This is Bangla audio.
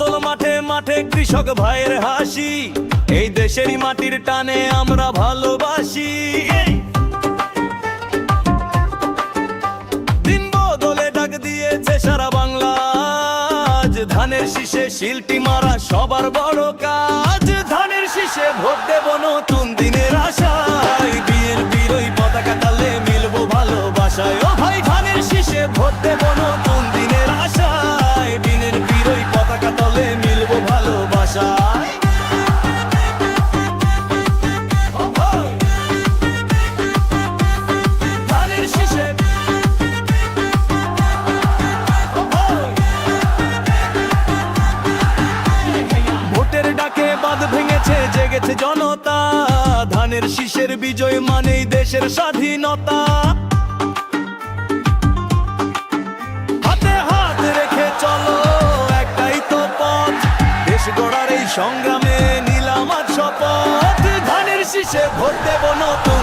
ফসল মাঠে মাঠে কৃষক ভাইয়ের হাসি, এই দেশেরই মাটির টানে আমরা ভালোবাসি। দিন বদলে ডাক দিয়েছে সারা বাংলা, আজ ধানের শীষে শিলটি মারা সবার বড় কাজ। ধানের শীষে ভোট দেব নতুন দিনের আশায়, বিয়ের বিরোই পতাকা তালে মিলবো ভালোবাসায়। ও ভাই ধানের শীষে ভোট দেব নতুন দিনের আশায়, বিয়ের বিরোই পতাকা তলে মিলবো ভালোবাসায়। ধানের শীষে ভোটের ডাকে বাঁধ ভেঙেছে, জেগেছে জনতা। ধানের শীষের বিজয় মানেই দেশের স্বাধীনতা। হাতে হাত রেখে চলো, একটাই তো পথ, দেশ গড়ার এই সংগ্রামে নিলাম আজ শপথ। ধানের শীষে ভোট দেব নতুন